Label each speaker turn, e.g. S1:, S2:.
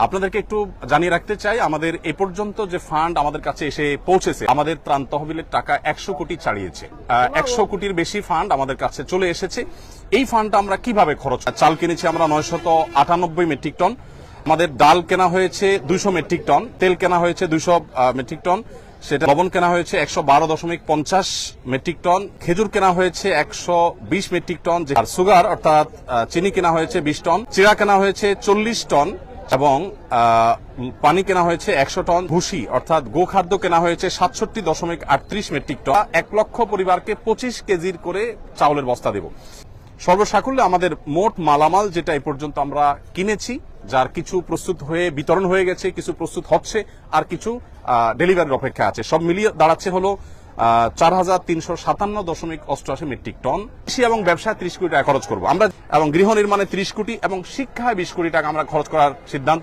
S1: আপনাদেরকে একটু জানিয়ে রাখতে চাই, আমাদের এ পর্যন্ত যে ফান্ড আমাদের কাছে এসে পৌঁছেছে, আমাদের ত্রাণ তহবিলের টাকা 100 কোটি ছাড়িয়েছে। 100 কোটির বেশি ফান্ড আমাদের কাছে চলে এসেছে। এই ফান্ডটা আমরা কিভাবে খরচ, চাল কিনেছি আমরা 998 মেট্রিক টন, আমাদের ডাল কেনা হয়েছে 200 মেট্রিক টন, তেল কেনা হয়েছে 200 মেট্রিক টন, সেটা লবণ কেনা হয়েছে 112.50 মেট্রিক টন, খেজুর কেনা হয়েছে 120 মেট্রিক টন, আর সুগার অর্থাৎ চিনি কেনা হয়েছে 20 টন, চিড়া কেনা হয়েছে 40 টন এবং পানি কেনা হয়েছে 100 টন, ভুসি অর্থাৎ গোখাদ্য কেনা হয়েছে 67.38 মেট্রিক টন। 1 লক্ষ পরিবারকে 25 কেজির করে চাউলের বস্তা দেব। সর্বসাকুল্যে আমাদের মোট মালামাল যেটা এই পর্যন্ত আমরা কিনেছি, যার কিছু প্রস্তুত হয়ে বিতরণ হয়ে গেছে, কিছু প্রস্তুত হচ্ছে, আর কিছু ডেলিভারির অপেক্ষা আছে, সব মিলিয়ে দাঁড়াচ্ছে হলো 4357.88 মেট্রিক টন। কৃষি এবং ব্যবসায় 30 কোটি টাকা খরচ করবো আমরা, এবং গৃহ নির্মাণে 30 কোটি এবং শিক্ষায় 20 কোটি টাকা আমরা খরচ করার সিদ্ধান্ত